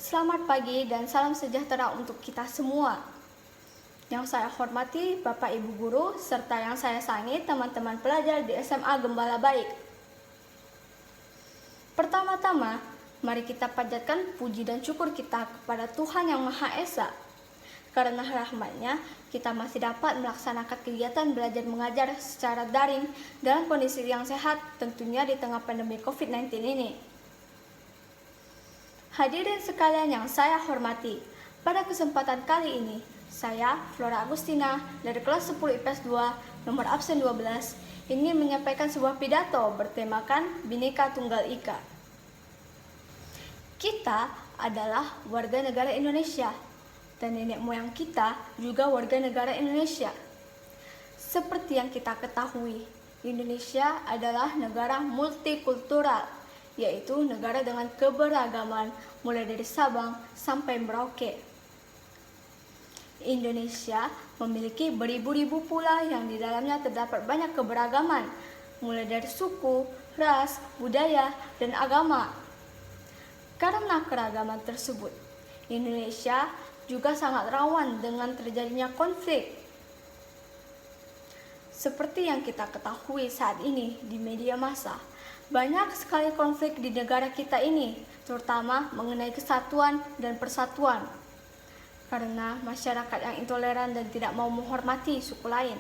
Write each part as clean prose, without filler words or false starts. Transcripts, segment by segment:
Selamat pagi dan salam sejahtera untuk kita semua. Yang saya hormati Bapak Ibu Guru, serta yang saya sayangi teman-teman pelajar di SMA Gembala Baik. Pertama-tama, mari kita panjatkan puji dan syukur kita kepada Tuhan Yang Maha Esa. Karena rahmat-Nya, kita masih dapat melaksanakan kegiatan belajar mengajar secara daring dalam kondisi yang sehat, tentunya di tengah pandemi COVID-19 ini. Hadirin sekalian yang saya hormati, pada kesempatan kali ini, saya, Flora Agustina, dari kelas 10 IPS 2, nomor absen 12, ingin menyampaikan sebuah pidato bertemakan Bhinneka Tunggal Ika. Kita adalah warga negara Indonesia, dan nenek moyang kita juga warga negara Indonesia. Seperti yang kita ketahui, Indonesia adalah negara multikultural, yaitu negara dengan keberagaman mulai dari Sabang sampai Merauke. Indonesia memiliki beribu-ribu pulau yang di dalamnya terdapat banyak keberagaman, mulai dari suku, ras, budaya, dan agama. Karena keragaman tersebut, Indonesia juga sangat rawan dengan terjadinya konflik. Seperti yang kita ketahui saat ini di media massa, banyak sekali konflik di negara kita ini, terutama mengenai kesatuan dan persatuan. Karena masyarakat yang intoleran dan tidak mau menghormati suku lain.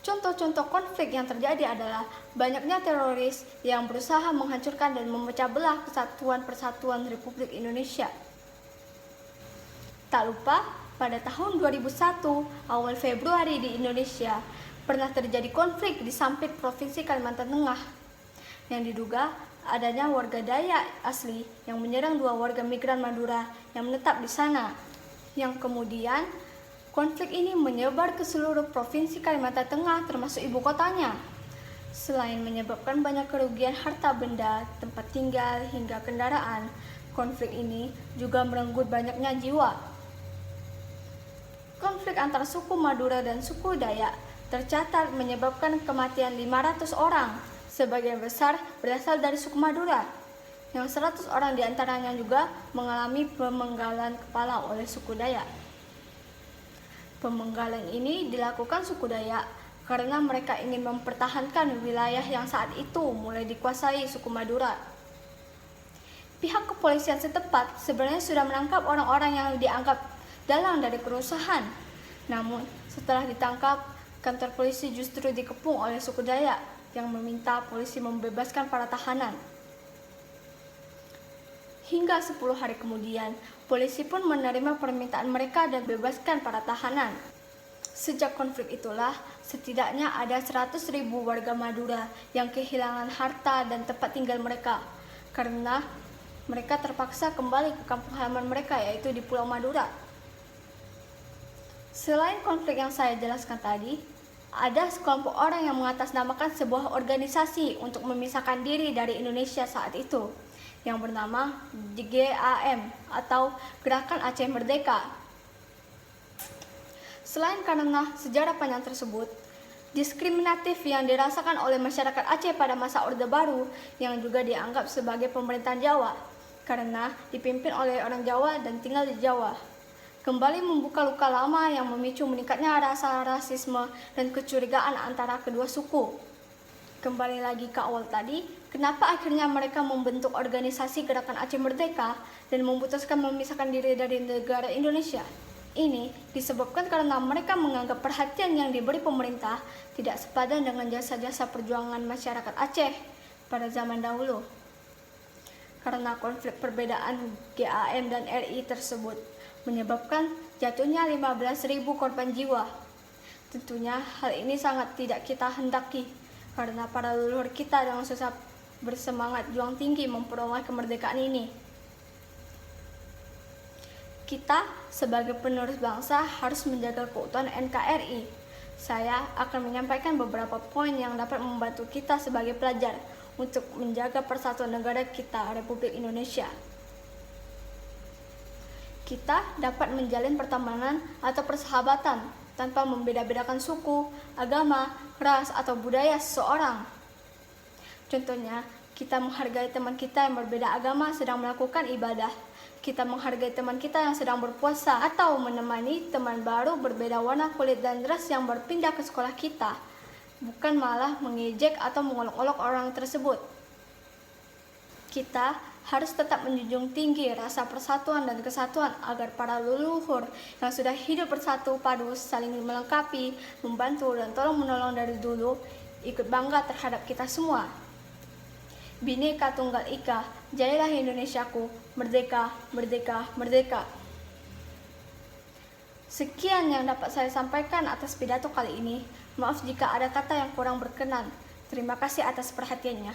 Contoh-contoh konflik yang terjadi adalah banyaknya teroris yang berusaha menghancurkan dan memecah belah kesatuan persatuan Republik Indonesia. Tak lupa, pada tahun 2001, awal Februari di Indonesia, pernah terjadi konflik di Sampit, Provinsi Kalimantan Tengah, yang diduga adanya warga Dayak asli yang menyerang 2 warga migran Madura yang menetap di sana. Yang kemudian, konflik ini menyebar ke seluruh Provinsi Kalimantan Tengah termasuk ibu kotanya. Selain menyebabkan banyak kerugian harta benda, tempat tinggal, hingga kendaraan, konflik ini juga merenggut banyaknya jiwa. Konflik antara suku Madura dan suku Dayak tercatat menyebabkan kematian 500 orang, sebagian besar berasal dari suku Madura, yang 100 orang diantaranya juga mengalami pemenggalan kepala oleh suku Dayak. Pemenggalan ini dilakukan suku Dayak karena mereka ingin mempertahankan wilayah yang saat itu mulai dikuasai suku Madura. Pihak kepolisian setempat sebenarnya sudah menangkap orang-orang yang dianggap dalang dari kerusuhan. Namun, setelah ditangkap, kantor polisi justru dikepung oleh suku Dayak yang meminta polisi membebaskan para tahanan. Hingga 10 hari kemudian, polisi pun menerima permintaan mereka dan bebaskan para tahanan. Sejak konflik itulah, setidaknya ada 100.000 warga Madura yang kehilangan harta dan tempat tinggal mereka, karena mereka terpaksa kembali ke kampung halaman mereka, yaitu di Pulau Madura. Selain konflik yang saya jelaskan tadi, ada sekelompok orang yang mengatasnamakan sebuah organisasi untuk memisahkan diri dari Indonesia saat itu, yang bernama GAM atau Gerakan Aceh Merdeka. Selain karena sejarah panjang tersebut, diskriminatif yang dirasakan oleh masyarakat Aceh pada masa Orde Baru yang juga dianggap sebagai pemerintahan Jawa, karena dipimpin oleh orang Jawa dan tinggal di Jawa, kembali membuka luka lama yang memicu meningkatnya rasa rasisme dan kecurigaan antara kedua suku. Kembali lagi ke awal tadi, kenapa akhirnya mereka membentuk organisasi Gerakan Aceh Merdeka dan memutuskan memisahkan diri dari negara Indonesia? Ini disebabkan karena mereka menganggap perhatian yang diberi pemerintah tidak sepadan dengan jasa-jasa perjuangan masyarakat Aceh pada zaman dahulu. Karena konflik perbedaan GAM dan RI tersebut menyebabkan jatuhnya 15.000 korban jiwa. Tentunya hal ini sangat tidak kita hendaki, karena para leluhur kita dengan susah bersemangat juang tinggi memperoleh kemerdekaan ini. Kita sebagai penerus bangsa harus menjaga keutuhan NKRI. Saya akan menyampaikan beberapa poin yang dapat membantu kita sebagai pelajar untuk menjaga persatuan negara kita, Republik Indonesia. Kita dapat menjalin pertemanan atau persahabatan tanpa membeda-bedakan suku, agama, ras, atau budaya seseorang. Contohnya, Kita menghargai teman kita yang berbeda agama sedang melakukan ibadah. Kita menghargai teman kita yang sedang berpuasa atau menemani teman baru berbeda warna kulit dan ras yang berpindah ke sekolah kita, bukan malah mengejek atau mengolok-olok orang tersebut. Kita harus tetap menjunjung tinggi rasa persatuan dan kesatuan agar para leluhur yang sudah hidup bersatu padu, saling melengkapi, membantu dan tolong-menolong dari dulu, ikut bangga terhadap kita semua. Bhinneka Tunggal Ika, jayalah Indonesiaku, merdeka, merdeka, merdeka. Sekian yang dapat saya sampaikan atas pidato kali ini. Maaf jika ada kata yang kurang berkenan. Terima kasih atas perhatiannya.